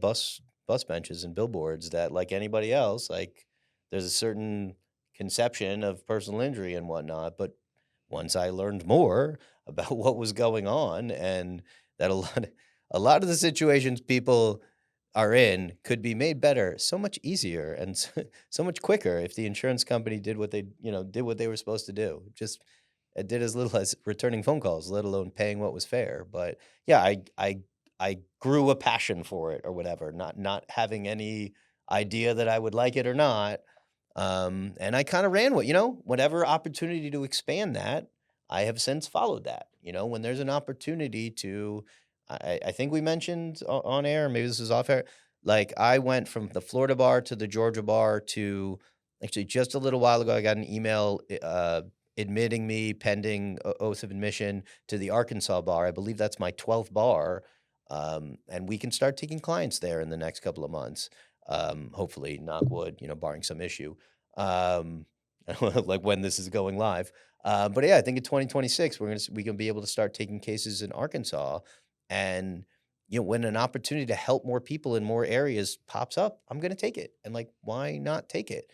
S2: bus benches and billboards that like anybody else, like there's a certain conception of personal injury and whatnot. But once I learned more about what was going on and that a lot of the situations people are in could be made better so much easier and so much quicker if the insurance company did what they were supposed to do. Just it did as little as returning phone calls, let alone paying what was fair. But yeah, I grew a passion for it or whatever, not having any idea that I would like it or not. And I kind of ran with, whatever opportunity to expand that, I have since followed that. When there's an opportunity to, I think we mentioned on air, maybe this was off air, like I went from the Florida bar to the Georgia bar to actually just a little while ago, I got an email admitting me pending oath of admission to the Arkansas bar. I believe that's my 12th bar. And we can start taking clients there in the next couple of months. Hopefully, knock wood, barring some issue, um, like when this is going live. But yeah, I think in 2026 we can be able to start taking cases in Arkansas, and when an opportunity to help more people in more areas pops up, I'm going to take it. And like, why not take it?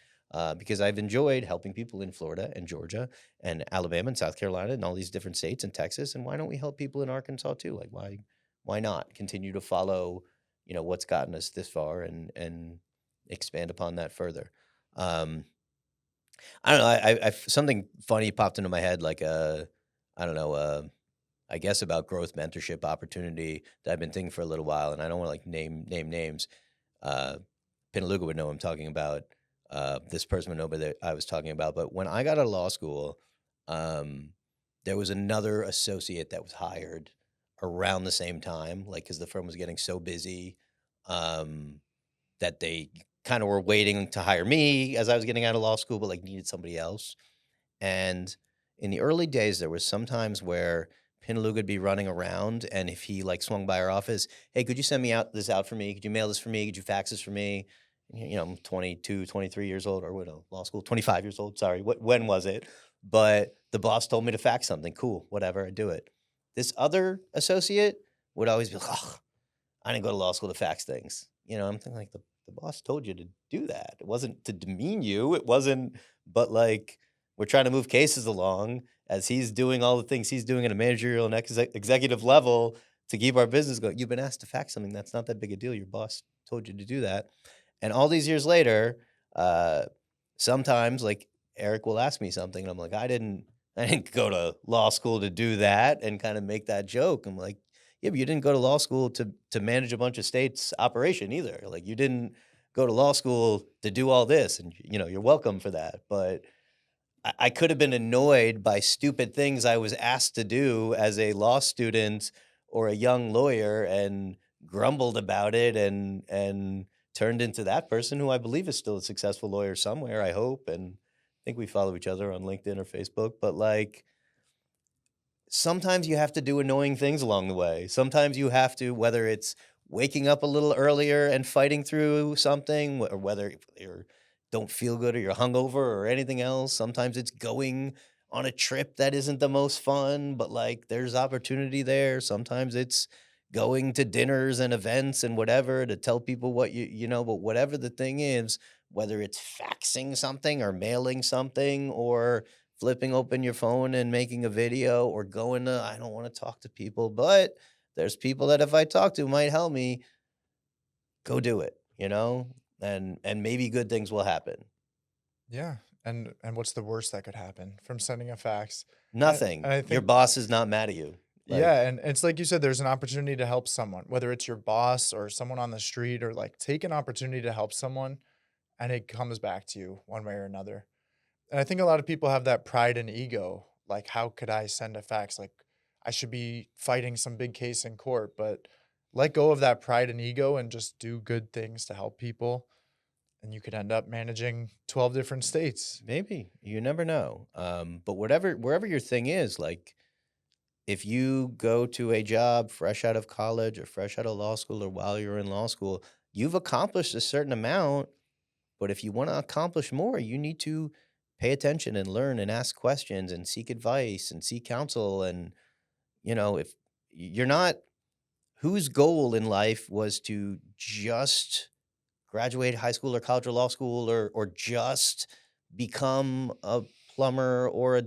S2: Because I've enjoyed helping people in Florida and Georgia and Alabama and South Carolina and all these different states and Texas. And why don't we help people in Arkansas too? Like, why not continue to follow, what's gotten us this far and expand upon that further. Um, I don't know. Something funny popped into my head, like I don't know, I guess about growth mentorship opportunity that I've been thinking for a little while, and I don't want to like name names. Uh, Pinaluga would know what I'm talking about. This person would know that I was talking about. But when I got out of law school, um, there was another associate that was hired around the same time, like because the firm was getting so busy um, that they kind of were waiting to hire me as I was getting out of law school, but like needed somebody else. And in the early days, there was sometimes where Pinaloo would be running around, and if he like swung by our office, hey, could you send me out this out for me? Could you mail this for me? Could you fax this for me? I'm 22, 23 years old, or what? Law school, 25 years old. Sorry, when was it? But the boss told me to fax something. Cool, whatever, I do it. This other associate would always be like, oh, I didn't go to law school to fax things. I'm thinking like the boss told you to do that. It wasn't to demean you. It wasn't, but like we're trying to move cases along as he's doing all the things he's doing at a managerial and executive level to keep our business going. You've been asked to fax something. That's not that big a deal. Your boss told you to do that. And all these years later, uh, sometimes like Eric will ask me something and I'm like, I didn't go to law school to do that, and kind of make that joke. I'm like, yeah, but you didn't go to law school to manage a bunch of states operation either. Like you didn't go to law school to do all this, and you're welcome for that. But I could have been annoyed by stupid things I was asked to do as a law student or a young lawyer and grumbled about it and turned into that person who I believe is still a successful lawyer somewhere, I hope. And I think we follow each other on LinkedIn or Facebook, but like sometimes you have to do annoying things along the way. Sometimes you have to, whether it's waking up a little earlier and fighting through something, or whether you don't feel good or you're hungover or anything else. Sometimes it's going on a trip that isn't the most fun, but like there's opportunity there. Sometimes it's going to dinners and events and whatever to tell people what but whatever the thing is, whether it's faxing something or mailing something or flipping open your phone and making a video or going to, I don't want to talk to people, but there's people that if I talk to might help me, go do it. And maybe good things will happen.
S1: Yeah. And what's the worst that could happen from sending a fax? And
S2: Nothing.
S1: I
S2: Your
S1: think,
S2: boss is not mad at you. Like,
S1: yeah, and it's like you said, there's an opportunity to help someone, whether it's your boss or someone on the street, or like take an opportunity to help someone, and it comes back to you one way or another. And I think a lot of people have that pride and ego. like, how could I send a fax? Like, I should be fighting some big case in court, but let go of that pride and ego and just do good things to help people. And you could end up managing 12 different states.
S2: Maybe. You never know. But wherever your thing is, like, if you go to a job fresh out of college or fresh out of law school or while you're in law school, you've accomplished a certain amount. But if you want to accomplish more, you need to pay attention and learn and ask questions and seek advice and seek counsel. And, if you're not, whose goal in life was to just graduate high school or college or law school, or just become a plumber or a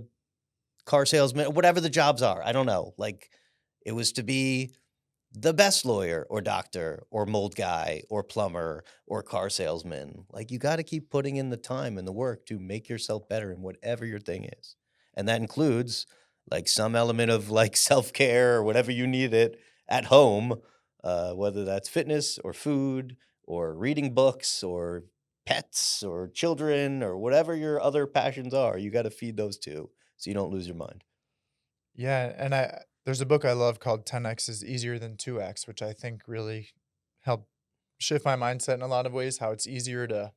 S2: car salesman, whatever the jobs are. I don't know. Like, it was to be the best lawyer or doctor or mold guy or plumber or car salesman. Like, you got to keep putting in the time and the work to make yourself better in whatever your thing is. And that includes like some element of like self-care or whatever you need it at home, whether that's fitness or food or reading books or pets or children or whatever your other passions are. You got to feed those too so you don't lose your mind.
S1: Yeah, and there's a book I love called 10x is easier than 2x, which I think really helped shift my mindset in a lot of ways, how it's easier to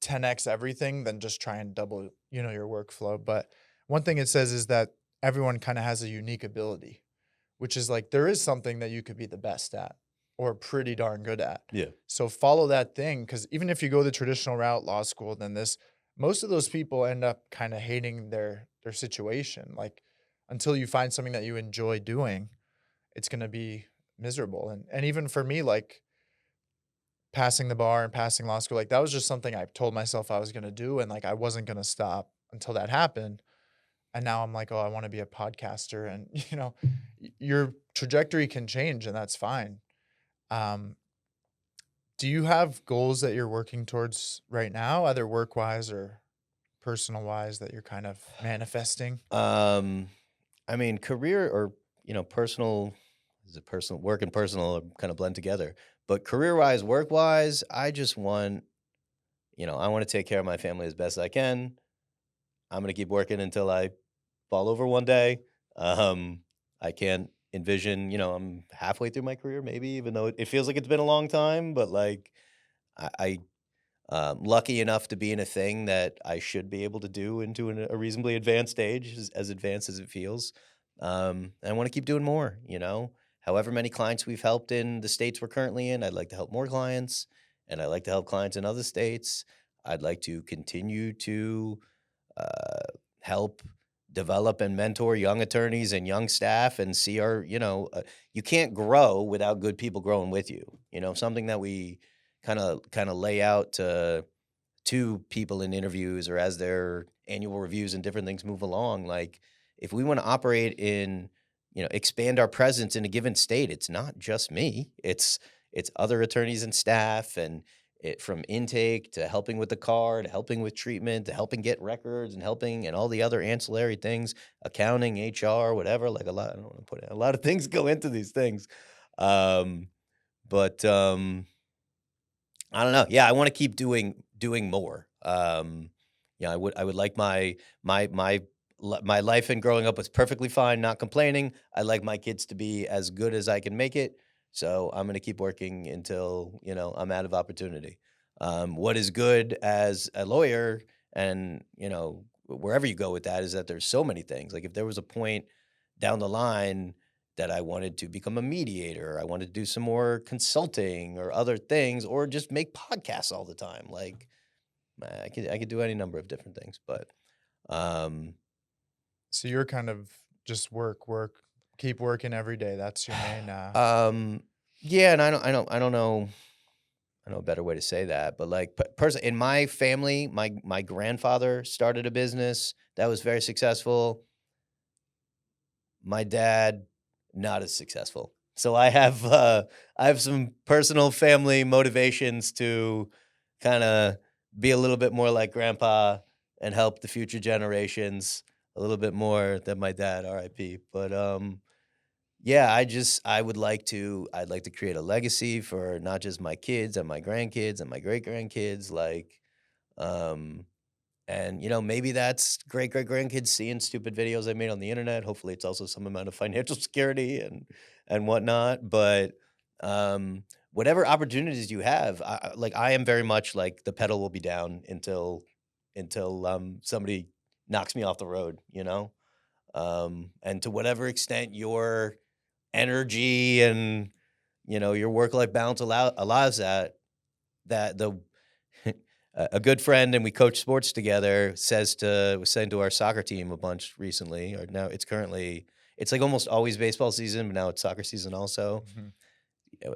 S1: 10x everything than just try and double, your workflow. But one thing it says is that everyone kind of has a unique ability, which is like there is something that you could be the best at or pretty darn good at.
S2: Yeah.
S1: So follow that thing, because even if you go the traditional route, law school, then most of those people end up kind of hating their situation. Like, until you find something that you enjoy doing, it's going to be miserable. And even for me, like passing the bar and passing law school, like that was just something I told myself I was going to do. And like, I wasn't going to stop until that happened. And now I'm like, oh, I want to be a podcaster. And, your trajectory can change, and that's fine. Do you have goals that you're working towards right now, either work-wise or personal-wise, that you're kind of manifesting?
S2: I mean, career or, personal, is it personal, work and personal kind of blend together. But career-wise, work-wise, I just want, I want to take care of my family as best I can. I'm going to keep working until I fall over one day. I can't envision, I'm halfway through my career, maybe, even though it feels like it's been a long time. But like, lucky enough to be in a thing that I should be able to do into a reasonably advanced stage, as advanced as it feels. And I want to keep doing more, however many clients we've helped in the states we're currently in. I'd like to help more clients, and I'd like to help clients in other states. I'd like to continue to help develop and mentor young attorneys and young staff and see our, you can't grow without good people growing with you. Something that we kind of lay out to people in interviews or as their annual reviews and different things move along. Like, if we want to operate in, expand our presence in a given state, it's not just me. It's other attorneys and staff, and from intake to helping with the car to helping with treatment to helping get records and helping and all the other ancillary things, accounting, HR, whatever. Like, I don't want to put it, a lot of things go into these things. But I don't know. Yeah, I want to keep doing more. I would like my life and growing up was perfectly fine, not complaining. I'd like my kids to be as good as I can make it. So I'm going to keep working until, I'm out of opportunity. What is good as a lawyer and, wherever you go with that is that there's so many things. Like, if there was a point down the line that I wanted to become a mediator, I wanted to do some more consulting or other things, or just make podcasts all the time. Like, I could do any number of different things, but
S1: So you're kind of just work, keep working every day. That's your main.
S2: yeah, and I don't know a better way to say that, but like, in my family, my grandfather started a business that was very successful. My dad, not as successful. So I have some personal family motivations to kind of be a little bit more like grandpa and help the future generations a little bit more than my dad, RIP. But yeah, I'd like to create a legacy for not just my kids and my grandkids and my great grandkids, like, And, maybe that's great-great-grandkids seeing stupid videos I made on the internet. Hopefully, it's also some amount of financial security and whatnot. But, um, whatever opportunities you have, I am very much like the pedal will be down until somebody knocks me off the road, and to whatever extent your energy and, your work-life balance allows that the a good friend, and we coach sports together, was saying to our soccer team a bunch recently, or now it's like almost always baseball season, but now it's soccer season also.
S1: Mhm.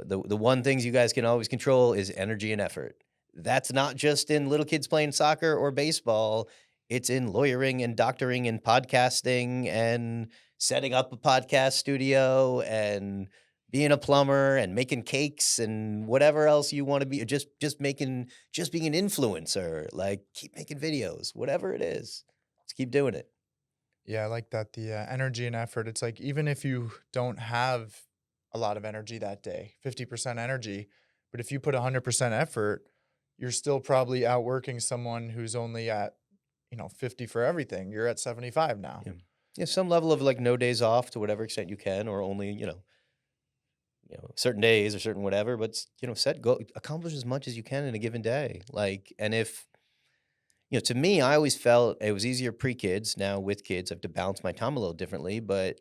S2: The one things you guys can always control is energy and effort. That's not just in little kids playing soccer or baseball. It's in lawyering and doctoring and podcasting and setting up a podcast studio and being a plumber and making cakes and whatever else you want to be. Just being an influencer. Like, keep making videos, whatever it is. Just keep doing it.
S1: Yeah, I like that. The energy and effort. It's like even if you don't have a lot of energy that day, 50% energy, but if you put 100% effort, you're still probably outworking someone who's only at, 50 for everything. You're at 75 now.
S2: Yeah. Yeah, some level of like no days off to whatever extent you can, or only, certain days or certain whatever, but set go accomplish as much as you can in a given day. Like, and if to me, I always felt it was easier pre-kids. Now with kids, I have to balance my time a little differently, but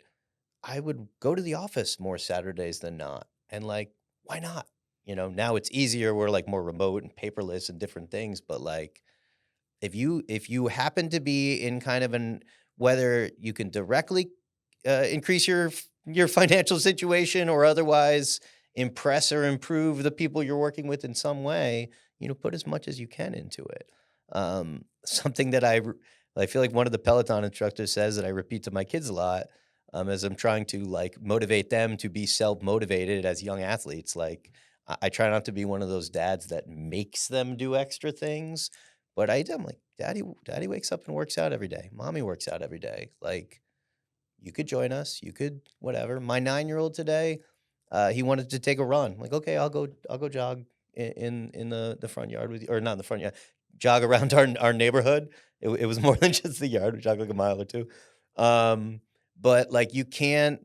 S2: I would go to the office more Saturdays than not. And like, why not? Now it's easier. We're like more remote and paperless and different things, but like if you happen to be in kind of an whether you can directly increase your financial situation or otherwise impress or improve the people you're working with in some way, put as much as you can into it. Something that I feel like one of the Peloton instructors says that I repeat to my kids a lot, as I'm trying to like motivate them to be self-motivated as young athletes. Like I try not to be one of those dads that makes them do extra things, but I'm like, daddy wakes up and works out every day. Mommy works out every day. Like, you could join us. You could whatever. My 9-year-old today, he wanted to take a run. I'm like, okay, I'll go jog in the front yard with you, or not in the front yard, jog around our neighborhood. It was more than just the yard. We jogged like a mile or two. But like you can't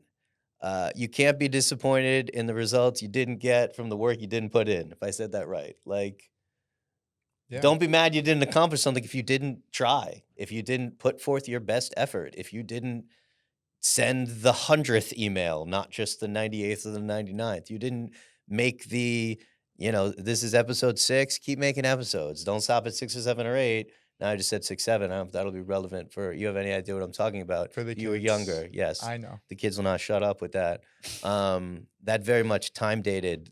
S2: be disappointed in the results you didn't get from the work you didn't put in. If I said that right, like.
S1: Yeah.
S2: Don't be mad you didn't accomplish something if you didn't try, if you didn't put forth your best effort, if you didn't send the 100th email, not just the 98th or the 99th. You didn't make this is episode 6. Keep making episodes. Don't stop at 6 or 7 or 8. Now I just said 6, 7. I don't know if that'll be relevant for you. Have any idea what I'm talking about?
S1: For the
S2: If you were
S1: kids.
S2: younger, yes.
S1: I know.
S2: The kids will not shut up with that. That very much time dated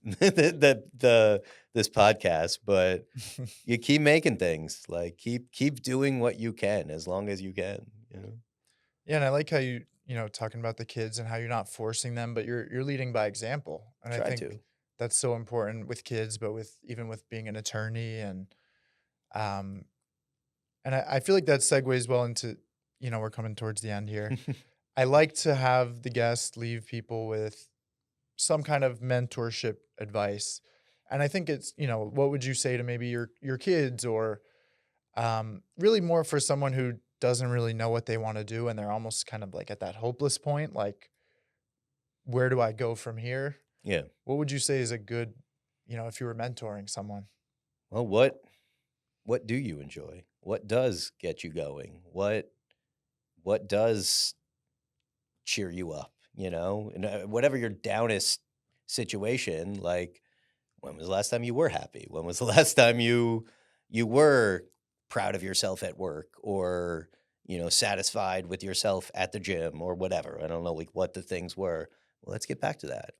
S2: this podcast, but you keep making things. Like keep doing what you can as long as you can.
S1: Yeah, and I like how you talking about the kids and how you're not forcing them, but you're leading by example. And I
S2: Try
S1: think
S2: to.
S1: that's so important with kids, but even with being an attorney um and I feel like that segues well into, we're coming towards the end here. I like to have the guests leave people with some kind of mentorship advice. And I think it's, what would you say to maybe your kids or really more for someone who doesn't really know what they want to do and they're almost kind of like at that hopeless point, like, where do I go from here?
S2: Yeah.
S1: What would you say is a good, if you were mentoring someone?
S2: Well, what do you enjoy? What does get you going? What does cheer you up? And whatever your downest situation, like, when was the last time you were happy? When was the last time you were proud of yourself at work, or satisfied with yourself at the gym, or whatever? I don't know, like, what the things were. Well, let's get back to that.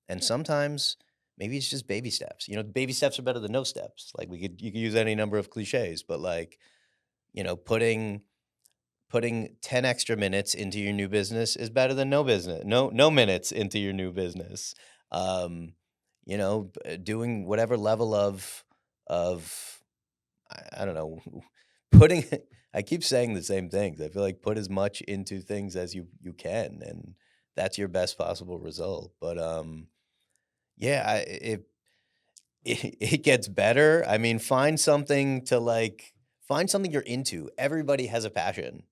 S2: And sometimes maybe it's just baby steps. Baby steps are better than no steps. Like, you could use any number of cliches, but like, putting 10 extra minutes into your new business is better than no minutes into your new business. Doing whatever level of I don't know, putting I keep saying the same things. I feel like put as much into things as you can, and that's your best possible result. But yeah, it gets better. I mean, find something to like find something you're into. Everybody has a passion,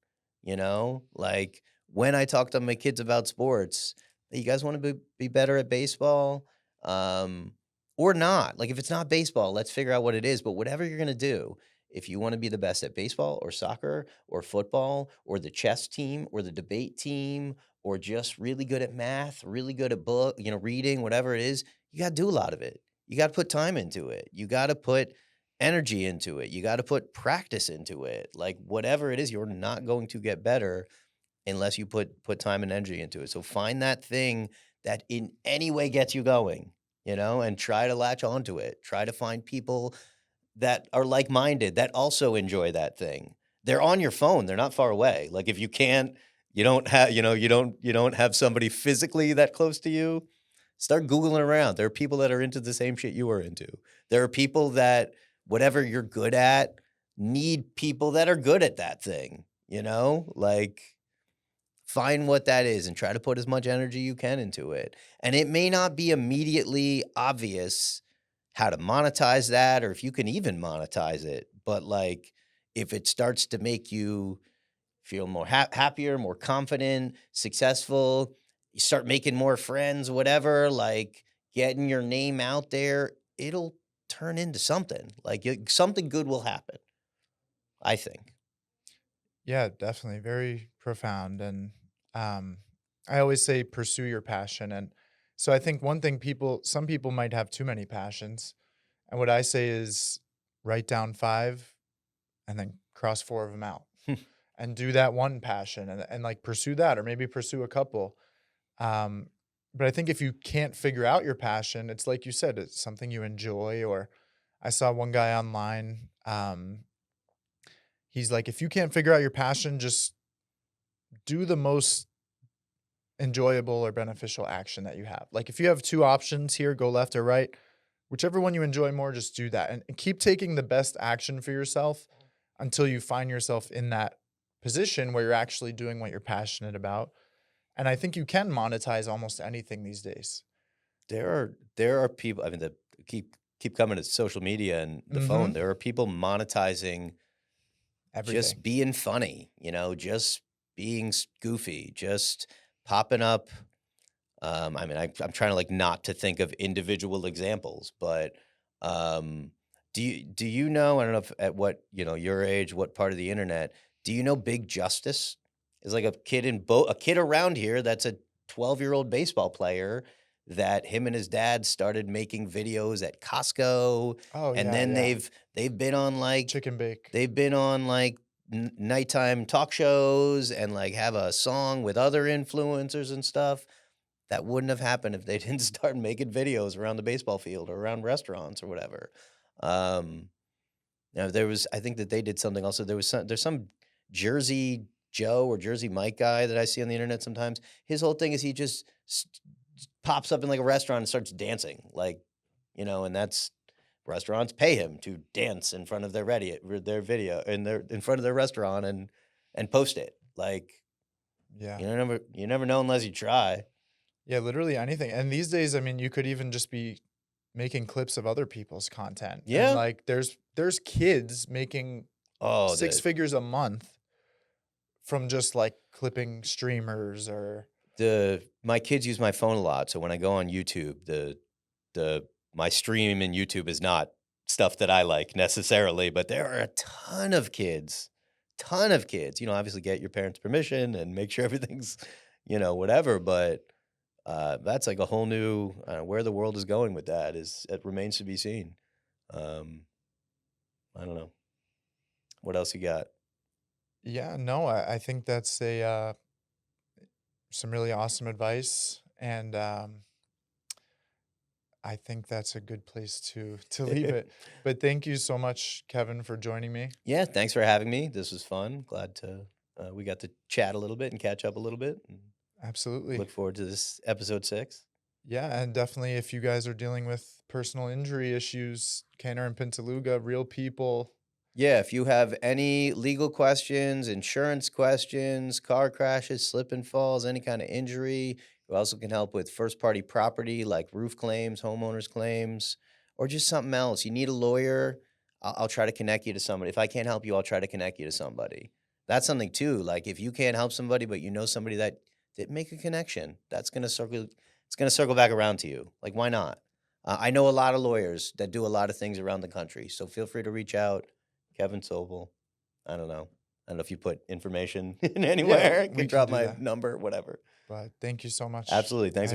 S2: you know? Like when I talk to my kids about sports, "Hey, you guys want to be better at baseball? Um, or not. Like if it's not baseball, let's figure out what it is. But whatever you're gonna do, if you want to be the best at baseball or soccer or football or the chess team or the debate team or just really good at math, really good at book, reading, whatever it is, you got to do a lot of it. You got to put time into it. You got to put energy into it. You got to put practice into it. Like whatever it is, you're not going to get better unless you put time and energy into it. So find that thing that in any way gets you going, and try to latch onto it. Try to find people that are like-minded that also enjoy that thing. They're on your phone. They're not far away. Like if you can't, you don't have, you don't have somebody physically that close to you, start Googling around. There are people that are into the same shit you are into. There are people that whatever you're good at need people that are good at that thing, like find what that is and try to put as much energy you can into it. And it may not be immediately obvious how to monetize that or if you can even monetize it, but like if it starts to make you feel more happier, more confident, successful, you start making more friends, whatever, like getting your name out there, it'll turn into something. Like something good will happen, I think.
S1: Yeah, definitely. Very profound. And um, I always say pursue your passion. And so I think one thing some people might have too many passions. And what I say is write down 5 and then cross 4 of them out and do that one passion and like pursue that or maybe pursue a couple. Um, but I think if you can't figure out your passion, it's like you said, it's something you enjoy. Or I saw one guy online. He's like, if you can't figure out your passion, just do the most enjoyable or beneficial action that you have. Like if you have 2 options here, go left or right, whichever one you enjoy more, just do that and keep taking the best action for yourself until you find yourself in that position where you're actually doing what you're passionate about. And I think you can monetize almost anything these days.
S2: There are people. I mean, the keep coming to social media and the phone.
S1: Mhm.
S2: There are people monetizing
S1: Everything.
S2: just being funny, just being goofy, just popping up. I mean, I'm trying to like not to think of individual examples, but do you know? I don't know if at what your age, what part of the internet? Do you know Big Justice is like a kid a kid around here that's a 12-year-old baseball player that him and his dad started making videos at Costco,
S1: Oh,
S2: and
S1: yeah,
S2: then
S1: yeah.
S2: they've been on like
S1: Chicken bake.
S2: they've been on like nighttime talk shows and like have a song with other influencers and stuff that wouldn't have happened if they didn't start making videos around the baseball field or around restaurants or whatever. Um, there was, I think that they did something also. There's some Jersey Joe or Jersey Mike guy that I see on the internet sometimes. His whole thing is he just pops up in like a restaurant and starts dancing, like, and that's restaurants pay him to dance in front of their video in front of their restaurant and post it. Like,
S1: Yeah.
S2: you never know unless you try.
S1: Yeah, literally anything. And these days, I mean, you could even just be making clips of other people's content. And
S2: Yeah.
S1: like there's kids making
S2: Oh,
S1: 6 figures a month from just like clipping streamers or
S2: my kids use my phone a lot, so when I go on YouTube, the my stream in YouTube is not stuff that I like necessarily, but there are a ton of kids. Obviously get your parents' permission and make sure everything's, whatever. But that's like a whole new where the world is going with that is it remains to be seen. Um, I don't know. What else you got?
S1: yeah, no, I think that's a some really awesome advice. And I think that's a good place to leave it. But thank you so much, Kevin, for joining me.
S2: Yeah, thanks for having me. This was fun. Glad we got to chat a little bit and catch up a little bit. And
S1: Absolutely.
S2: look forward to this episode 6.
S1: Yeah, and definitely if you guys are dealing with personal injury issues, Canner and Pintaluga, real people.
S2: Yeah, if you have any legal questions, insurance questions, car crashes, slip and falls, any kind of injury, we also can help with first party property like roof claims, homeowners claims, or just something else. You need a lawyer. I'll try to connect you to somebody. If I can't help you, I'll try to connect you to somebody. That's something too. Like if you can't help somebody, but you know somebody that did make a connection, that's gonna circle. It's gonna circle back around to you. Like why not? I know a lot of lawyers that do a lot of things around the country, so feel free to reach out. Kevin Sobel. I don't know. I don't know if you put information in anywhere. I
S1: we
S2: could
S1: can
S2: drop
S1: do
S2: my
S1: that.
S2: number, whatever.
S1: But thank you so much.
S2: Absolutely. Thanks.